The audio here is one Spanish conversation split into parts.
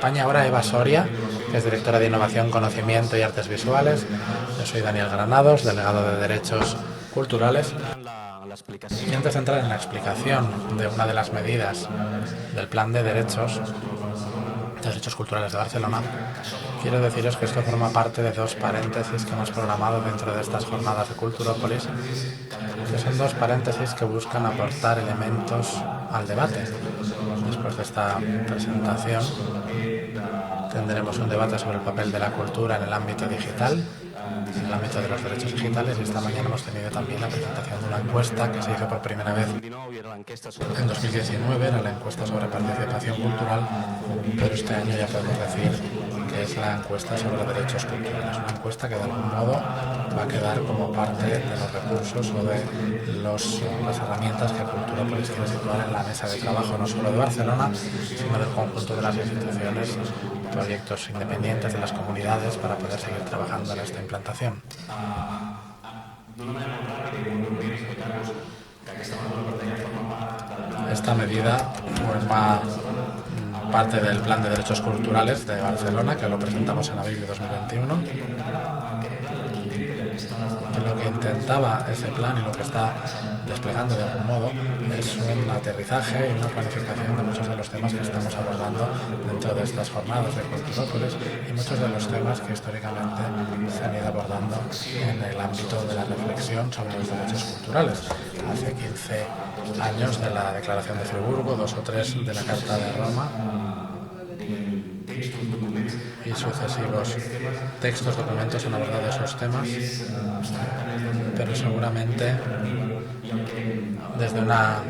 acompaña ahora Eva Soria, que es directora de Innovación, Conocimiento y Artes Visuales. Yo soy Daniel Granados, delegado de Derechos Culturales. Y antes de entrar en la explicación de una de las medidas del Plan de Derechos Culturales de Barcelona, quiero deciros que esto forma parte de dos paréntesis que hemos programado dentro de estas jornadas de Culturópolis, que son dos paréntesis que buscan aportar elementos al debate. Después de esta presentación tendremos un debate sobre el papel de la cultura en el ámbito digital, en el ámbito de los derechos digitales, y esta mañana hemos tenido también la presentación de una encuesta que se hizo por primera vez en 2019, era la encuesta sobre participación cultural, pero este año ya podemos decir que es la encuesta sobre derechos culturales, una encuesta que de algún modo va a quedar como parte de los recursos o de las herramientas que Culturópolis quiere situar en la mesa de trabajo no solo de Barcelona, sino del conjunto de las instituciones, proyectos independientes de las comunidades para poder seguir trabajando en esta implantación. Esta medida forma parte del Plan de Derechos Culturales de Barcelona, que lo presentamos en abril de 2021. Lo que intentaba ese plan y lo que está desplegando de algún modo es un aterrizaje y una planificación de muchos de los temas que estamos abordando dentro de estas jornadas de Culturópolis y muchos de los temas que históricamente se han ido abordando en el ámbito de la reflexión sobre los derechos culturales. Hace 15 años de la Declaración de Friburgo, 2 o 3 de la Carta de Roma y sucesivos textos, documentos han abordado esos temas, pero seguramente desde una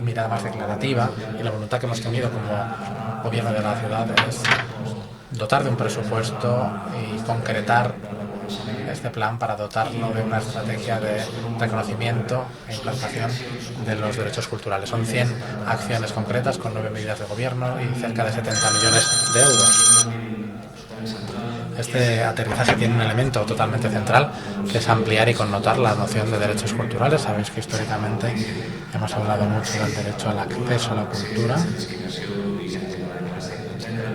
mirada más declarativa, y la voluntad que hemos tenido como gobierno de la ciudad es dotar de un presupuesto y concretar este plan para dotarlo de una estrategia de reconocimiento e implantación de los derechos culturales. Son 100 acciones concretas con 9 medidas de gobierno y cerca de 70 millones de euros. Este aterrizaje tiene un elemento totalmente central, que es ampliar y connotar la noción de derechos culturales. Sabéis que históricamente hemos hablado mucho del derecho al acceso a la cultura,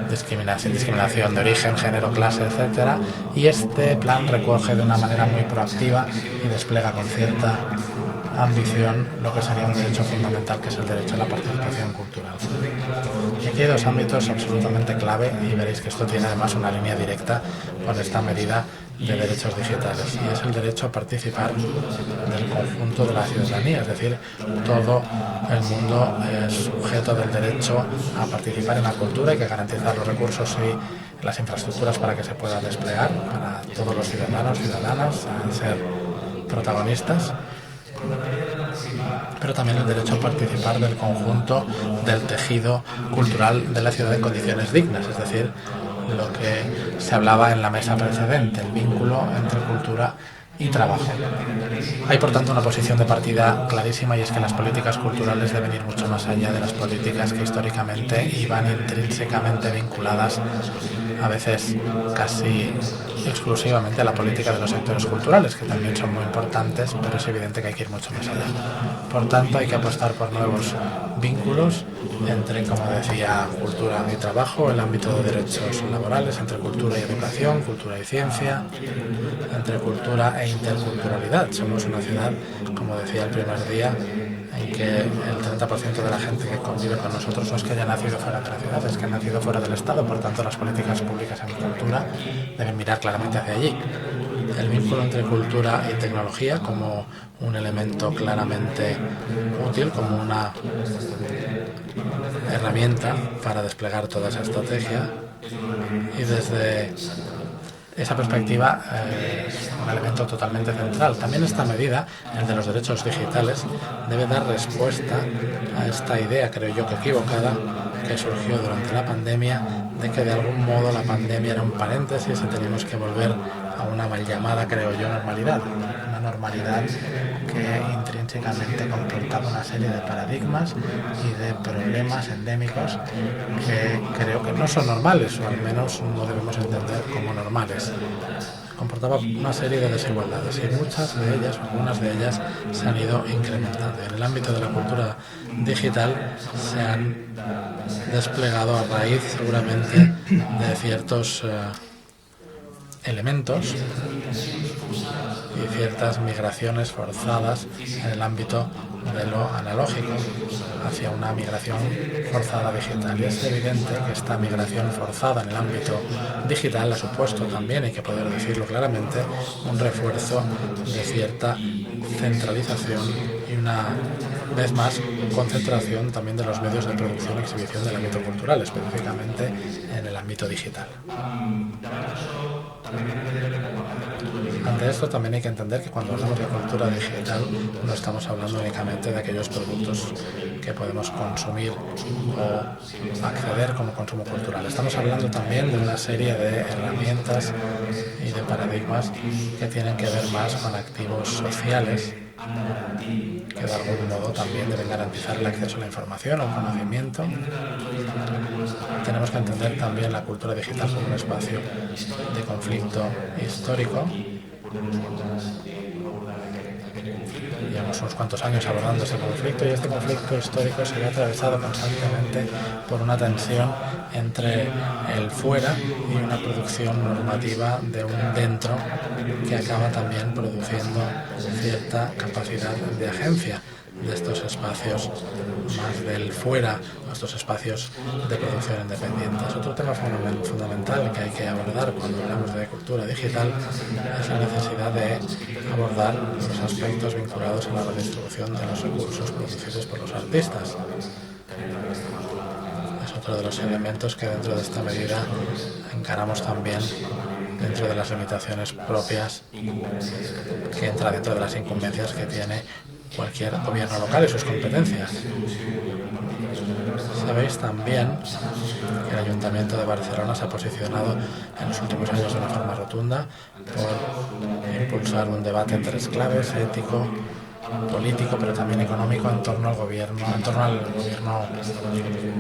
discriminación de origen, género, clase, etcétera, y este plan recoge de una manera muy proactiva y despliega con cierta ambición lo que sería un derecho fundamental, que es el derecho a la participación cultural. Y aquí hay dos ámbitos absolutamente clave, y veréis que esto tiene además una línea directa con esta medida de derechos digitales, y es el derecho a participar del conjunto de la ciudadanía, es decir, todo el mundo es sujeto del derecho a participar en la cultura. Hay que garantizar los recursos y las infraestructuras para que se pueda desplegar para todos los ciudadanos y ciudadanas a ser protagonistas, pero también el derecho a participar del conjunto del tejido cultural de la ciudad en condiciones dignas, es decir, lo que se hablaba en la mesa precedente, el vínculo entre cultura y trabajo. Hay, por tanto, una posición de partida clarísima, y es que las políticas culturales deben ir mucho más allá de las políticas que históricamente iban intrínsecamente vinculadas, a veces casi exclusivamente, a la política de los sectores culturales, que también son muy importantes, pero es evidente que hay que ir mucho más allá. Por tanto, hay que apostar por nuevos vínculos entre, como decía, cultura y trabajo, el ámbito de derechos laborales, entre cultura y educación, cultura y ciencia, entre cultura e interculturalidad. Somos una ciudad, como decía el primer día, en que el 30% de la gente que convive con nosotros no es que haya nacido fuera de la ciudad, es que ha nacido fuera del Estado. Por tanto, las políticas públicas en cultura deben mirar claramente hacia allí. El vínculo entre cultura y tecnología como un elemento claramente útil, como una herramienta para desplegar toda esa estrategia, y desde esa perspectiva es un elemento totalmente central. También esta medida, el de los derechos digitales, debe dar respuesta a esta idea, creo yo que equivocada, que surgió durante la pandemia, de que de algún modo la pandemia era un paréntesis y teníamos que volver a una mal llamada, creo yo, normalidad. Una normalidad que intrínsecamente comportaba una serie de paradigmas y de problemas endémicos que creo que no son normales, o al menos no debemos entender como normales. comportaba una serie de desigualdades y muchas de ellas, algunas de ellas, se han ido incrementando. En el ámbito de la cultura digital se han desplegado a raíz seguramente de ciertos elementos y ciertas migraciones forzadas en el ámbito de lo analógico hacia una migración forzada digital. Y es evidente que esta migración forzada en el ámbito digital ha supuesto también, hay que poder decirlo claramente, un refuerzo de cierta centralización y una vez más concentración también de los medios de producción y exhibición del ámbito cultural, específicamente en el ámbito digital. Ante esto también hay que entender que cuando hablamos de cultura digital no estamos hablando únicamente de aquellos productos que podemos consumir o acceder como consumo cultural. Estamos hablando también de una serie de herramientas y de paradigmas que tienen que ver más con activos sociales que de algún modo también deben garantizar el acceso a la información, al conocimiento. Tenemos que entender también la cultura digital como un espacio de conflicto histórico. Llevamos unos cuantos años abordando ese conflicto y este conflicto histórico se ve atravesado constantemente por una tensión entre el fuera y una producción normativa de un dentro que acaba también produciendo cierta capacidad de agencia de estos espacios más del fuera, estos espacios de producción independientes. Otro tema fundamental que hay que abordar cuando hablamos de cultura digital es la necesidad de abordar los aspectos vinculados a la redistribución de los recursos producidos por los artistas. Es otro de los elementos que dentro de esta medida encaramos también dentro de las limitaciones propias, que entra dentro de las incumbencias que tiene cualquier gobierno local y sus competencias. Sabéis también que el Ayuntamiento de Barcelona se ha posicionado en los últimos años de una forma rotunda por impulsar un debate en tres claves: ético, político, pero también económico, en torno al gobierno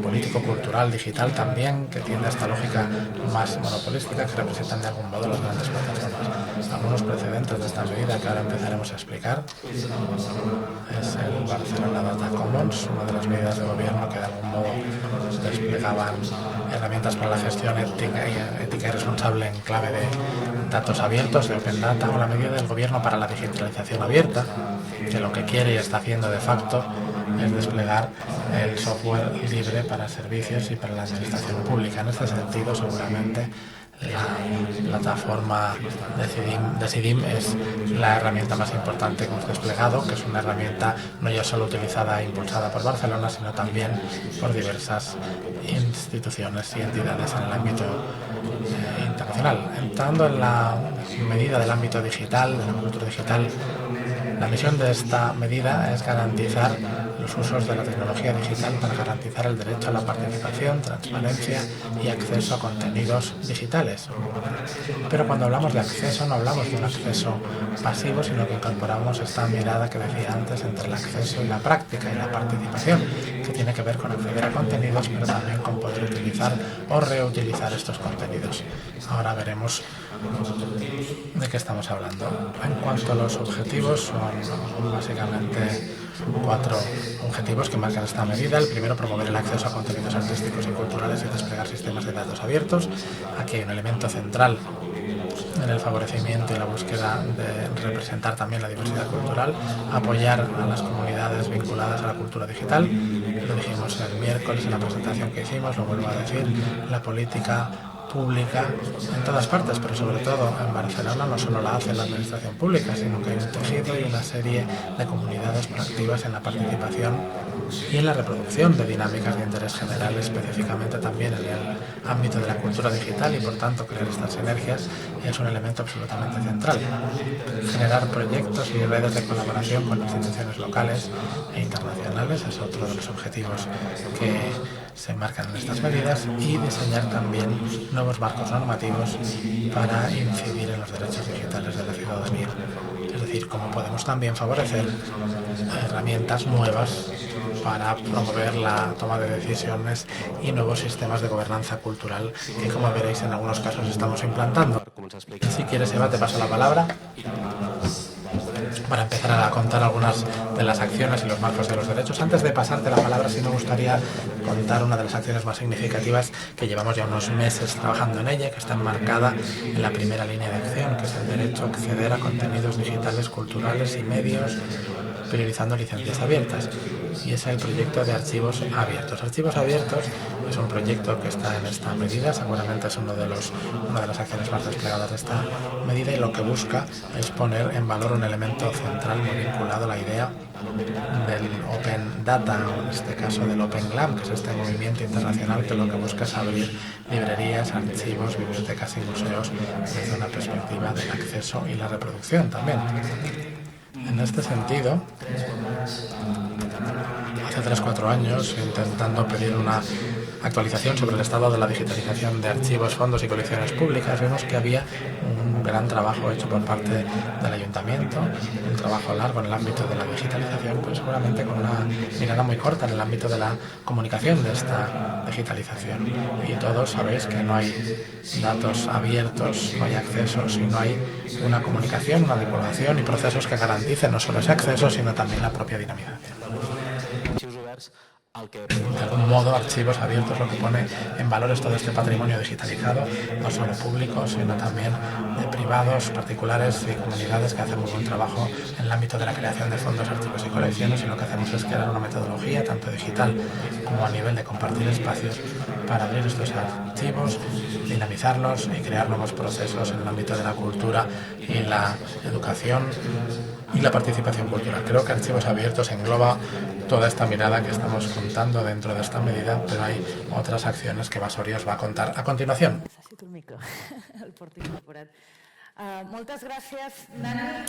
político, cultural, digital también, que tiene esta lógica más monopolística que representan de algún modo las grandes plataformas. Algunos precedentes de esta medida que ahora empezaremos a explicar es el Barcelona Data Commons, una de las medidas de gobierno que de algún modo desplegaban herramientas para la gestión ética y responsable en clave de datos abiertos, de Open Data, o la medida del gobierno para la digitalización abierta, que lo que quiere y está haciendo de facto es desplegar el software libre para servicios y para la administración pública. En este sentido, seguramente la plataforma Decidim es la herramienta más importante que hemos desplegado, que es una herramienta no ya solo utilizada e impulsada por Barcelona, sino también por diversas instituciones y entidades en el ámbito internacional. Entrando en la medida del ámbito digital, de la cultura digital, la misión de esta medida es garantizar los usos de la tecnología digital para garantizar el derecho a la participación, transparencia y acceso a contenidos digitales. Pero cuando hablamos de acceso no hablamos de un acceso pasivo, sino que incorporamos esta mirada que decía antes entre el acceso y la práctica y la participación, que tiene que ver con acceder a contenidos, pero también con poder utilizar o reutilizar estos contenidos. Ahora veremos de qué estamos hablando. En cuanto a los objetivos, son básicamente 4 objetivos que marcan esta medida. El primero, promover el acceso a contenidos artísticos y culturales y desplegar sistemas de datos abiertos. Aquí hay un elemento central en el favorecimiento y la búsqueda de representar también la diversidad cultural, apoyar a las comunidades vinculadas a la cultura digital. Lo dijimos el miércoles en la presentación que hicimos, lo vuelvo a decir, la política pública en todas partes, pero sobre todo en Barcelona no solo la hace la administración pública, sino que hay un tejido y una serie de comunidades proactivas en la participación y en la reproducción de dinámicas de interés general, específicamente también en el ámbito de la cultura digital, y por tanto crear estas sinergias es un elemento absolutamente central. Generar proyectos y redes de colaboración con instituciones locales e internacionales es otro de los objetivos que se marcan en estas medidas, y diseñar también nuevos marcos normativos para incidir en los derechos digitales de la ciudadanía. Es decir, cómo podemos también favorecer herramientas nuevas para promover la toma de decisiones y nuevos sistemas de gobernanza cultural que, como veréis, en algunos casos estamos implantando. Si quieres, Eva, te paso la palabra para empezar a contar algunas de las acciones y los marcos de los derechos. Antes de pasarte la palabra, sí me gustaría contar una de las acciones más significativas que llevamos ya unos meses trabajando en ella, que está enmarcada en la primera línea de acción, que es el derecho a acceder a contenidos digitales, culturales y medios, priorizando licencias abiertas. Y es el proyecto de archivos abiertos. Archivos abiertos es un proyecto que está en esta medida, seguramente es una de las acciones más desplegadas de esta medida, y lo que busca es poner en valor un elemento central muy vinculado a la idea del Open Data, o en este caso del Open GLAM, que es este movimiento internacional que lo que busca es abrir librerías, archivos, bibliotecas y museos desde una perspectiva del acceso y la reproducción también. En este sentido, hace 3-4 años, intentando pedir una actualización sobre el estado de la digitalización de archivos, fondos y colecciones públicas, vemos que había un gran trabajo hecho por parte del ayuntamiento, un trabajo largo en el ámbito de la digitalización, pero seguramente con una mirada muy corta en el ámbito de la comunicación de esta digitalización. Y todos sabéis que no hay datos abiertos, no hay accesos y no hay una comunicación, una divulgación y procesos que garanticen no solo ese acceso, sino también la propia dinamización. De algún modo, archivos abiertos lo que pone en valor es todo este patrimonio digitalizado, no solo público, sino también de privados, particulares y comunidades que hacemos un trabajo en el ámbito de la creación de fondos, archivos y colecciones, y lo que hacemos es crear una metodología, tanto digital como a nivel de compartir espacios, para abrir estos archivos, dinamizarlos y crear nuevos procesos en el ámbito de la cultura y la educación y la participación cultural. Creo que Archivos Abiertos engloba toda esta mirada que estamos contando dentro de esta medida, pero hay otras acciones que Basori os va a contar a continuación.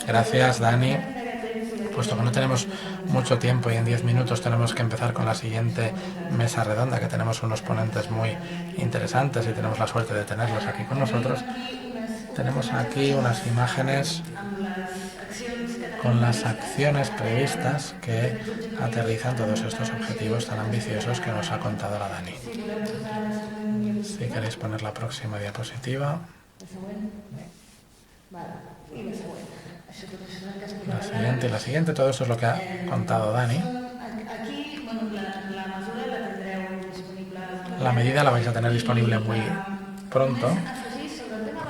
Gracias, Dani. Puesto que no tenemos mucho tiempo y en 10 minutos tenemos que empezar con la siguiente mesa redonda, que tenemos unos ponentes muy interesantes y tenemos la suerte de tenerlos aquí con nosotros, tenemos aquí unas imágenes con las acciones previstas que aterrizan todos estos objetivos tan ambiciosos que nos ha contado la Dani. Si queréis poner la próxima diapositiva. La siguiente, todo eso es lo que ha contado Dani. La medida la vais a tener disponible muy pronto.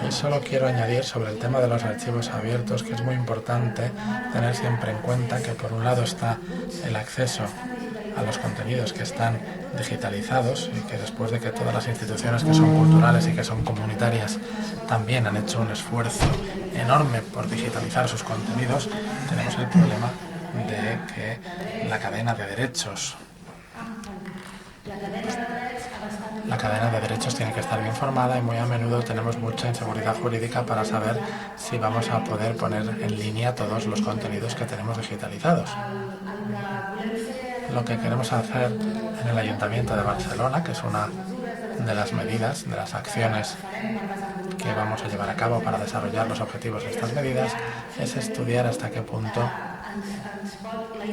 Y solo quiero añadir sobre el tema de los archivos abiertos que es muy importante tener siempre en cuenta que por un lado está el acceso a los contenidos que están digitalizados y que después de que todas las instituciones que son culturales y que son comunitarias también han hecho un esfuerzo enorme por digitalizar sus contenidos, tenemos el problema de que la cadena de derechos tiene que estar bien formada y muy a menudo tenemos mucha inseguridad jurídica para saber si vamos a poder poner en línea todos los contenidos que tenemos digitalizados. Lo que queremos hacer en el Ayuntamiento de Barcelona, que es una de las medidas, de las acciones que vamos a llevar a cabo para desarrollar los objetivos de estas medidas, es estudiar hasta qué punto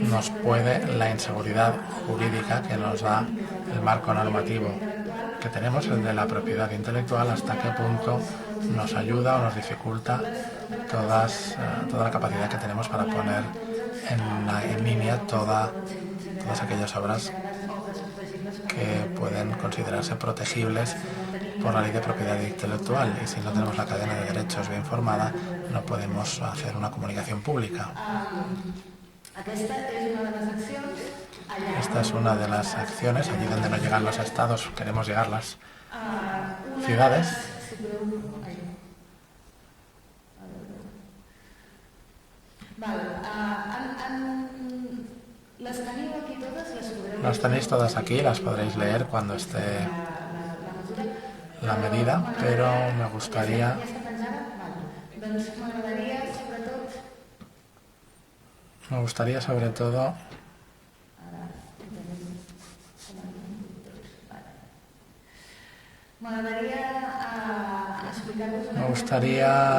nos puede la inseguridad jurídica que nos da el marco normativo que tenemos, el de la propiedad intelectual, hasta qué punto nos ayuda o nos dificulta toda la capacidad que tenemos para poner en línea todas aquellas obras que pueden considerarse protegibles por la ley de propiedad intelectual, y si no tenemos la cadena de derechos bien formada no podemos hacer una comunicación pública. Esta es una de las acciones, allí donde no llegan los estados, queremos llegar las ciudades. Las tenéis todas aquí, las podréis leer cuando esté la medida, pero me gustaría sobre todo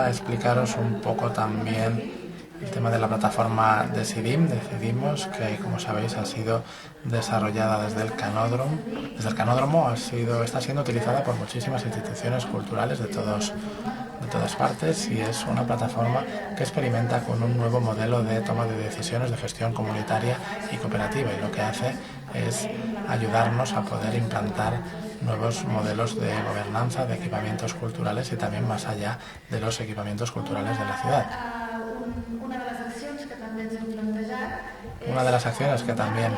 explicaros un poco también el tema de la plataforma Decidim, Decidimos, que como sabéis ha sido desarrollada desde el Canódromo. Está siendo utilizada por muchísimas instituciones culturales de todos de todas partes y es una plataforma que experimenta con un nuevo modelo de toma de decisiones de gestión comunitaria y cooperativa, y lo que hace es ayudarnos a poder implantar nuevos modelos de gobernanza de equipamientos culturales y también más allá de los equipamientos culturales de la ciudad. Una de las acciones que también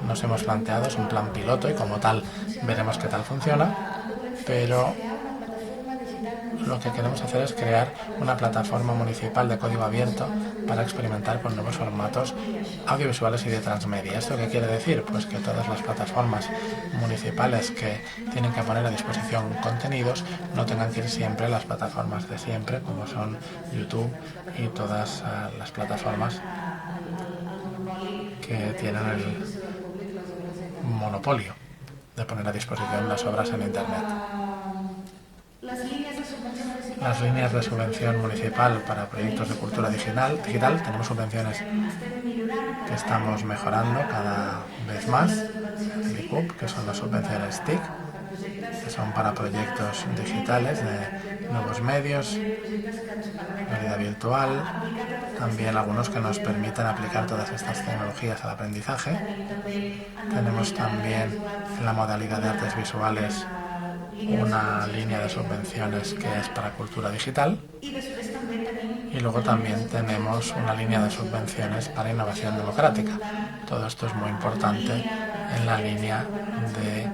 nos hemos planteado es un plan piloto y como tal veremos qué tal funciona, pero lo que queremos hacer es crear una plataforma municipal de código abierto para experimentar con nuevos formatos audiovisuales y de transmedia. ¿Esto qué quiere decir? Pues que todas las plataformas municipales que tienen que poner a disposición contenidos no tengan que ir siempre a las plataformas de siempre, como son YouTube y todas las plataformas que tienen el monopolio de poner a disposición las obras en Internet. Las líneas de subvención municipal para proyectos de cultura digital, tenemos subvenciones que estamos mejorando cada vez más. El ICUP, que son las subvenciones TIC, que son para proyectos digitales de nuevos medios, realidad virtual, también algunos que nos permiten aplicar todas estas tecnologías al aprendizaje. Tenemos también en la modalidad de artes visuales una línea de subvenciones que es para cultura digital y luego también tenemos una línea de subvenciones para innovación democrática. Todo esto es muy importante en la línea de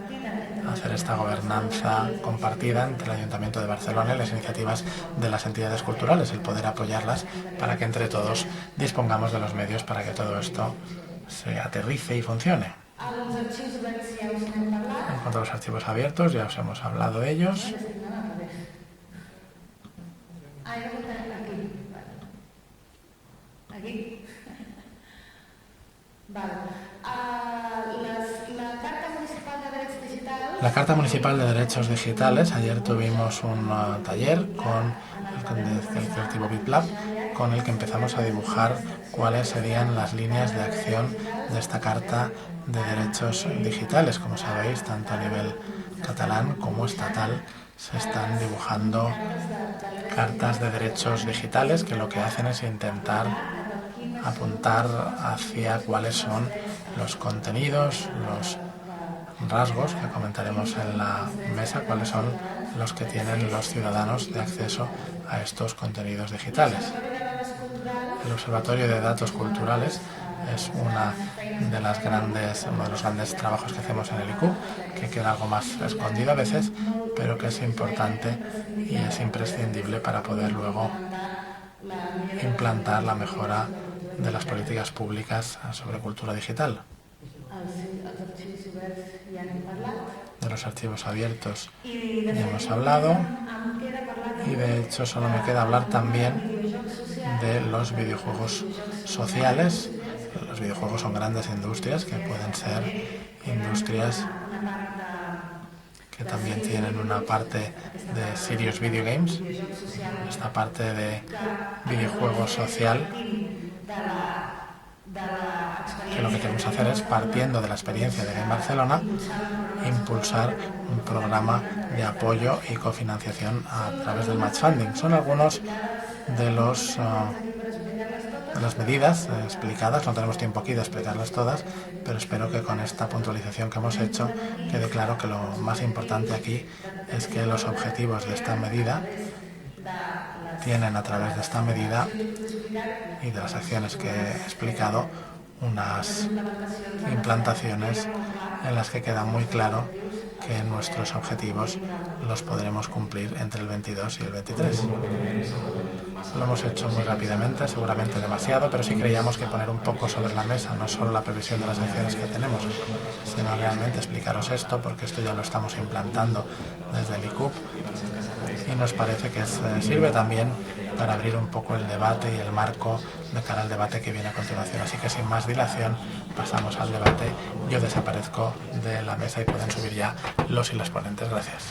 hacer esta gobernanza compartida entre el Ayuntamiento de Barcelona y las iniciativas de las entidades culturales, el poder apoyarlas para que entre todos dispongamos de los medios para que todo esto se aterrice y funcione. En cuanto a los archivos abiertos, ya os hemos hablado de ellos. La Carta Municipal de Derechos Digitales, ayer tuvimos un taller con el colectivo BitLab, con el que empezamos a dibujar cuáles serían las líneas de acción de esta Carta de Derechos Digitales. Como sabéis, tanto a nivel catalán como estatal se están dibujando cartas de derechos digitales que lo que hacen es intentar apuntar hacia cuáles son los contenidos, los rasgos que comentaremos en la mesa, cuáles son los que tienen los ciudadanos de acceso a estos contenidos digitales. El Observatorio de Datos Culturales es uno de los grandes trabajos que hacemos en el ICUB, que queda algo más escondido a veces, pero que es importante y es imprescindible para poder luego implantar la mejora de las políticas públicas sobre cultura digital. De los archivos abiertos ya hemos hablado y de hecho solo me queda hablar también de los videojuegos sociales. Los videojuegos son grandes industrias que pueden ser industrias que también tienen una parte de serious video games, esta parte de videojuego social, que lo que queremos hacer es, partiendo de la experiencia de Game Barcelona, impulsar un programa de apoyo y cofinanciación a través del match funding. Son algunos de las medidas explicadas. No tenemos tiempo aquí de explicarlas todas, pero espero que con esta puntualización que hemos hecho quede claro que lo más importante aquí es que los objetivos de esta medida tienen, a través de esta medida y de las acciones que he explicado, unas implantaciones en las que queda muy claro que nuestros objetivos los podremos cumplir entre el 22 y el 23. Lo hemos hecho muy rápidamente, seguramente demasiado, pero sí creíamos que poner un poco sobre la mesa, no solo la previsión de las acciones que tenemos, sino realmente explicaros esto, porque esto ya lo estamos implantando desde el ICUB y nos parece que sirve también para abrir un poco el debate y el marco de cara al debate que viene a continuación. Así que sin más dilación pasamos al debate. Yo desaparezco de la mesa y pueden subir ya los y las ponentes. Gracias.